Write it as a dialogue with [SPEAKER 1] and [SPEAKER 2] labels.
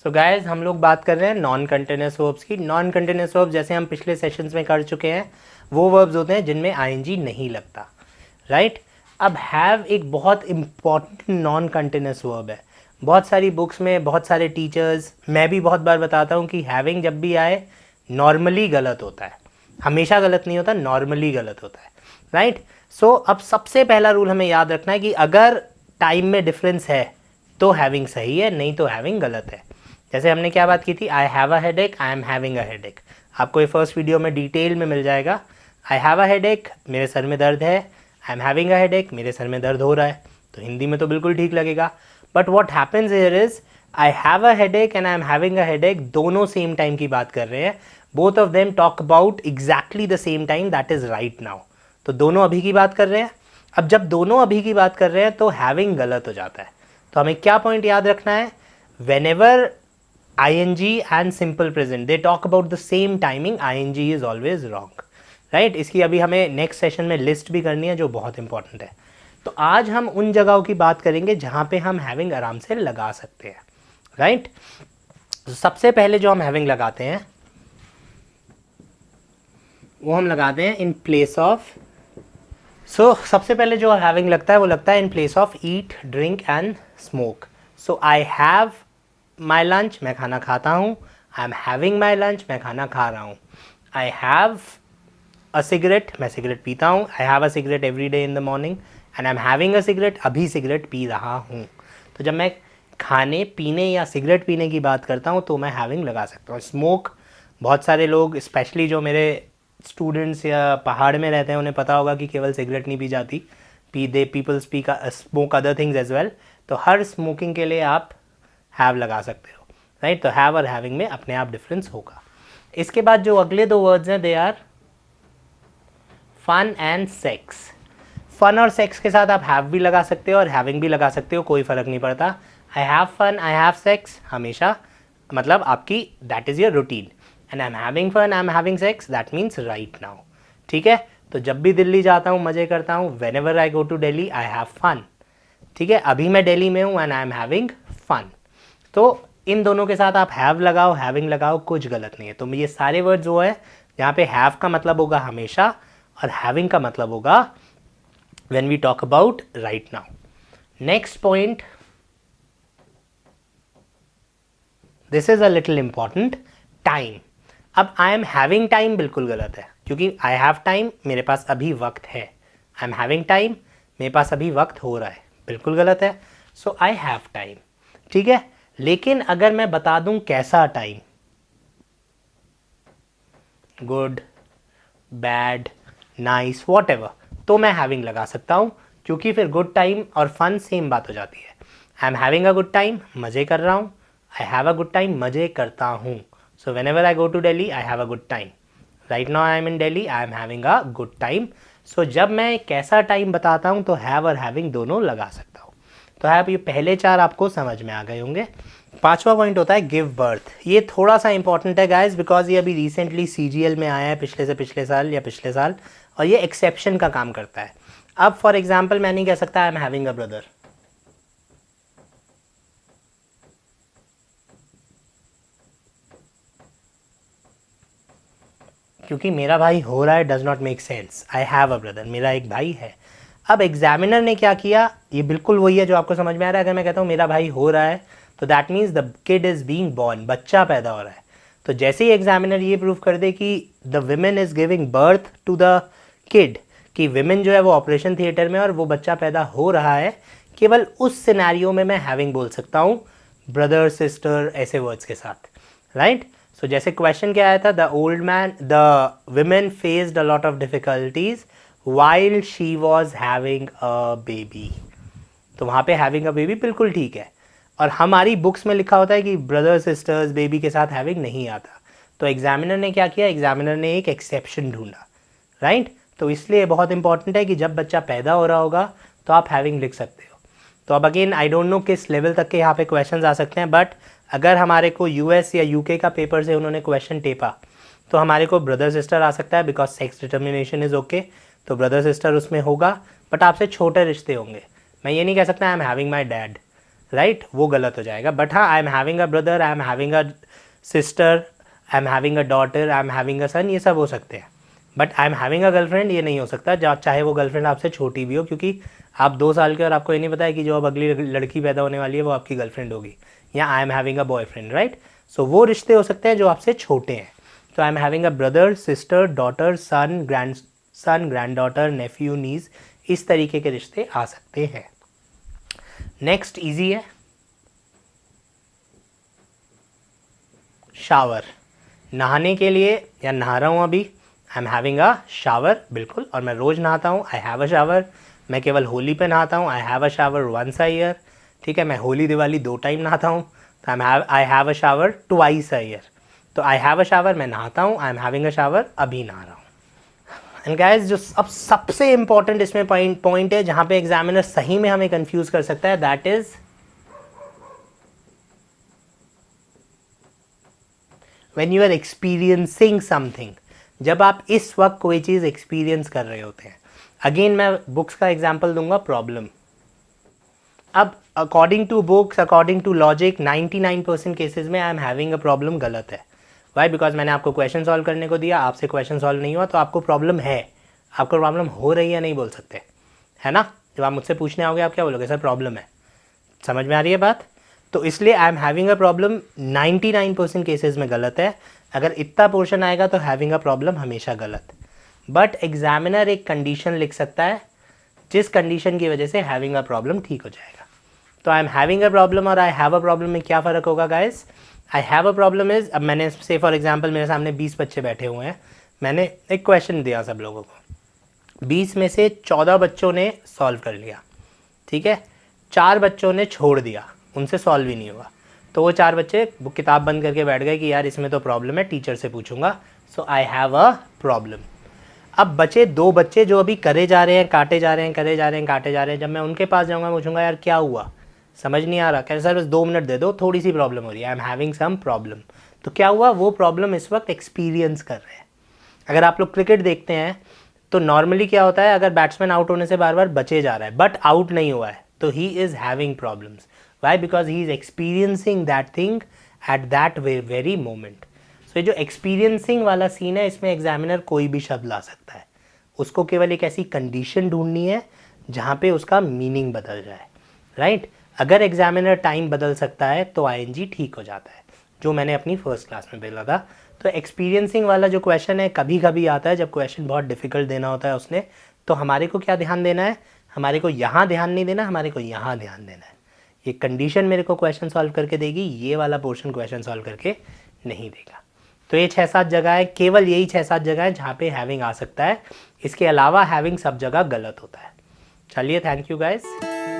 [SPEAKER 1] So guys हम लोग बात कर रहे हैं नॉन कंटिन्यूअस वर्ब्स की। नॉन कंटिन्यूअस वर्ब जैसे हम पिछले सेशंस में कर चुके हैं, वो वर्ब्स होते हैं जिनमें आईएनजी नहीं लगता, राइट। अब हैव एक बहुत इंपॉर्टेंट नॉन कंटिन्यूअस वर्ब है। बहुत सारी बुक्स में बहुत सारे टीचर्स, मैं भी बहुत बार बताता हूँ कि हैविंग जब भी आए नॉर्मली गलत होता है, हमेशा गलत नहीं होता, नॉर्मली गलत होता है, राइट। सो अब सबसे पहला रूल हमें याद रखना है कि अगर टाइम में डिफरेंस है तो हैविंग सही है, नहीं तो हैविंग गलत है। जैसे हमने क्या बात की थी, आई have a headache, I am having a headache. आपको ये फर्स्ट वीडियो में डिटेल में मिल जाएगा। आई हैव अ हेडेक, मेरे सर में दर्द है, I am having a headache, मेरे सर में दर्द हो रहा है, तो हिंदी में तो बिल्कुल ठीक लगेगा। But what happens here is I have a headache and I am having a headache, दोनों सेम टाइम की बात कर रहे हैं। Both of them talk about exactly the same time, that is right now. तो दोनों अभी की बात कर रहे हैं। अब जब दोनों अभी की बात कर रहे हैं तो हैविंग गलत हो जाता है। तो हमें क्या पॉइंट याद रखना है, whenever ing and simple present they talk about the same timing, ing is always wrong, right। इसकी अभी हमें नेक्स्ट सेशन में लिस्ट भी करनी है जो बहुत इंपॉर्टेंट है। तो आज हम उन जगहों की बात करेंगे जहां पे हम हैविंग आराम से लगा सकते हैं, राइट। तो सबसे पहले जो हम हैविंग लगाते हैं वो हम लगाते हैं इन प्लेस ऑफ, सबसे पहले जो हैविंग लगता है वो लगता है in place of eat, drink and smoke. So I have my lunch, मैं खाना खाता हूँ, आई एम हैविंग माई लंच, मैं खाना खा रहा हूँ। आई हैव अ सिगरेट, मैं सिगरेट पीता हूँ, I have a cigarette every day in the morning and I am having a cigarette, अभी सिगरेट पी रहा हूँ। तो जब मैं खाने पीने या सिगरेट पीने की बात करता हूँ तो मैं हैविंग लगा सकता हूँ। स्मोक, बहुत सारे लोग स्पेशली जो मेरे स्टूडेंट्स या पहाड़ में रहते हैं उन्हें पता होगा कि केवल सिगरेट नहीं पी जाती, people smoke other things as well. तो हर स्मोकिंग के लिए आप हैव लगा सकते हो, राइट। तो हैव और हैविंग में अपने आप डिफरेंस होगा। इसके बाद जो अगले दो वर्ड्स हैं they are fun and sex. Fun और सेक्स के साथ आप हैव भी लगा सकते हो और हैविंग भी लगा सकते हो, कोई फर्क नहीं पड़ता। I have fun, I have sex हमेशा मतलब आपकी that is your routine, and I am having fun, I am having sex, that means right now, ठीक है। तो जब भी दिल्ली जाता हूँ मजे करता हूँ, whenever I go to Delhi I have fun, ठीक है। अभी मैं दिल्ली में हूँ and I am having fun. तो इन दोनों के साथ आप हैव लगाओ, हैविंग लगाओ, कुछ गलत नहीं है। तो ये सारे वर्ड्स वो है जहाँ पे हैव का मतलब होगा हमेशा और हैविंग का मतलब होगा when we talk about right now. Next point, this is a little important, time. अब आई एम हैविंग टाइम बिल्कुल गलत है, क्योंकि आई हैव टाइम मेरे पास अभी वक्त है, आई एम हैविंग टाइम मेरे पास अभी वक्त हो रहा है, बिल्कुल गलत है। सो आई हैव टाइम, ठीक है। लेकिन अगर मैं बता दूं कैसा time, good, bad, nice, whatever, तो मैं हैविंग लगा सकता हूं, क्योंकि फिर गुड टाइम और फन सेम बात हो जाती है। I am having a good time, मजे कर रहा हूं, I have a good time, मजे करता हूं। So whenever I go to Delhi I have a good time, right now I am in Delhi, I am having a good time. सो जब मैं कैसा टाइम बताता हूं तो हैव और हैविंग दोनों लगा सकता हूं। तो आप ये पहले चार आपको समझ में आ गए होंगे। पांचवा पॉइंट होता है गिव बर्थ। ये थोड़ा सा इंपॉर्टेंट है गाइस, बिकॉज ये अभी रिसेंटली सीजीएल में आया है, पिछले से पिछले साल या पिछले साल, और ये एक्सेप्शन का काम करता है। अब फॉर एग्जाम्पल मैं नहीं कह सकता I am having a brother, क्योंकि मेरा भाई हो रहा है does not make sense. I have a brother, मेरा एक भाई है। अब एग्जामिनर ने क्या किया, ये बिल्कुल वही है जो आपको समझ में आ रहा है। अगर मैं कहता हूँ मेरा भाई हो रहा है तो that means the kid is being born, बच्चा पैदा हो रहा है। तो जैसे ही एग्जामिनर ये प्रूव कर दे कि the women is giving birth to the kid, कि विमेन जो है वो ऑपरेशन थिएटर में और वो बच्चा पैदा हो रहा है, केवल उस सिनेरियो में मैं हैविंग बोल सकता हूँ ब्रदर, सिस्टर, ऐसे वर्ड्स के साथ, राइट। सो जैसे क्वेश्चन क्या आया था, the women faced a lot of difficulties while she was having a baby, तो वहाँ पे हैविंग अ बेबी बिल्कुल ठीक है। और हमारी बुक्स में लिखा होता है कि ब्रदर, सिस्टर्स, बेबी के साथ हैविंग नहीं आता। तो एग्जामिनर ने क्या किया, एग्जामिनर ने एक एक्सेप्शन ढूंढा, राइट। तो इसलिए बहुत इंपॉर्टेंट है कि जब बच्चा पैदा हो रहा होगा तो आप हैविंग लिख सकते हो। तो अब अगेन आई डोंट नो किस लेवल तक के यहाँ पे क्वेश्चन आ सकते हैं, बट अगर हमारे को यूएस या यूके का पेपर से उन्होंने क्वेश्चन टेपा तो हमारे को ब्रदर सिस्टर आ सकता है, because sex determination is okay, तो ब्रदर सिस्टर उसमें होगा। बट आपसे छोटे रिश्ते होंगे। मैं ये नहीं कह सकता I am having my dad, right, वो गलत हो जाएगा। बट हाँ, I am having a brother, I am having a sister, I am having a daughter, I am having a son, ये सब हो सकते हैं। But I am having a girlfriend ये नहीं हो सकता, चाहे वो गर्लफ्रेंड आपसे छोटी भी हो, क्योंकि आप 2 साल के और आपको ये नहीं पता है कि जो अब अगली लड़की पैदा होने वाली है वो आपकी गर्लफ्रेंड होगी, या I am having a boyfriend, right. So वो रिश्ते हो सकते हैं जो आपसे छोटे हैं। तो I am having a brother, sister, daughter, son, granddaughter, nephew, niece, इस तरीके के रिश्ते आ सकते हैं। नेक्स्ट इजी है, शावर, नहाने के लिए, या नहा रहा हूँ अभी, आई एम हैविंग अ शावर, बिल्कुल, और मैं रोज़ नहाता हूँ, आई हैव अ शावर। मैं केवल होली पे नहाता हूँ, I have a shower once a year, ठीक है। मैं होली दिवाली 2 टाइम नहाता हूँ, तो आई have a shower twice a year. तो आई हैव अ शावर, मैं नहाता हूँ, आई एम हैविंग अ शावर, अभी नहा रहा हूँ। एंड गाइस, जो अब सबसे इंपॉर्टेंट इसमें पॉइंट है जहाँ पे एग्जामिनर सही में हमें कंफ्यूज कर सकता है, that is when you are experiencing something, जब आप इस वक्त कोई चीज़ एक्सपीरियंस कर रहे होते हैं। अगेन मैं बुक्स का एग्जांपल दूंगा, प्रॉब्लम। अब according to books, according to logic, 99% cases में I am having a problem गलत है। वाई? बिकॉज मैंने आपको क्वेश्चन सॉल्व करने को दिया, आपसे क्वेश्चन सॉल्व नहीं हुआ, तो आपको प्रॉब्लम है। आपको प्रॉब्लम हो रही है नहीं बोल सकते, है ना। जब आप मुझसे पूछने आओगे आप क्या बोलोगे? सर प्रॉब्लम है। समझ में आ रही है बात? तो इसलिए आई am having a problem 99% cases में गलत है। अगर इतना पोर्शन आएगा तो हैविंग अ प्रॉब्लम हमेशा गलत। बट एग्जामिनर एक कंडीशन लिख सकता है जिस कंडीशन की वजह से हैविंग अ प्रॉब्लम ठीक हो जाएगा। तो I am having a problem और आई हैव अ प्रॉब्लम में क्या फ़र्क होगा guys? I have a problem is, अब मैंने से फॉर एग्जांपल मेरे सामने 20 बच्चे बैठे हुए हैं, मैंने एक क्वेश्चन दिया सब लोगों को, 20 में से 14 बच्चों ने सॉल्व कर लिया, ठीक है, 4 बच्चों ने छोड़ दिया, उनसे सॉल्व ही नहीं हुआ। तो वो 4 बच्चे वो किताब बंद करके बैठ गए कि यार इसमें तो प्रॉब्लम है, टीचर से पूछूंगा। सो आई हैव अ प्रॉब्लम। अब बचे 2 बच्चे जो अभी करे जा रहे हैं, काटे जा रहे हैं, करे जा रहे हैं, काटे जा रहे हैं। जब मैं उनके पास जाऊंगा, पूछूंगा यार क्या हुआ, समझ नहीं आ रहा, कैसे सर बस 2 मिनट दे दो, थोड़ी सी प्रॉब्लम हो रही है, I am having some problem. तो क्या हुआ? वो प्रॉब्लम इस वक्त एक्सपीरियंस कर रहे हैं। अगर आप लोग क्रिकेट देखते हैं तो नॉर्मली क्या होता है, अगर बैट्समैन आउट होने से बार बार बचे जा रहा है बट आउट नहीं हुआ है, तो he is having problems. Why? Because he is experiencing that thing at that very moment. So ये जो एक्सपीरियंसिंग वाला सीन है, इसमें एग्जामिनर कोई भी शब्द ला सकता है, उसको केवल एक ऐसी कंडीशन ढूंढनी है जहाँ पे उसका मीनिंग बदल जाए, राइट। अगर एग्जामिनर टाइम बदल सकता है तो आईएनजी ठीक हो जाता है, जो मैंने अपनी फर्स्ट क्लास में बोला था। तो एक्सपीरियंसिंग वाला जो क्वेश्चन है कभी कभी आता है जब क्वेश्चन बहुत डिफिकल्ट देना होता है उसने, तो हमारे को क्या ध्यान देना है? हमारे को यहाँ ध्यान नहीं देना, हमारे को यहाँ ध्यान देना है। ये कंडीशन मेरे को क्वेश्चन सॉल्व करके देगी, ये वाला पोर्शन क्वेश्चन सॉल्व करके नहीं देगा। तो ये 6-7 जगह है, केवल यही 6-7 जगह है जहाँ पे हैविंग आ सकता है। इसके अलावा हैविंग सब जगह गलत होता है। चलिए, थैंक यू गाइस।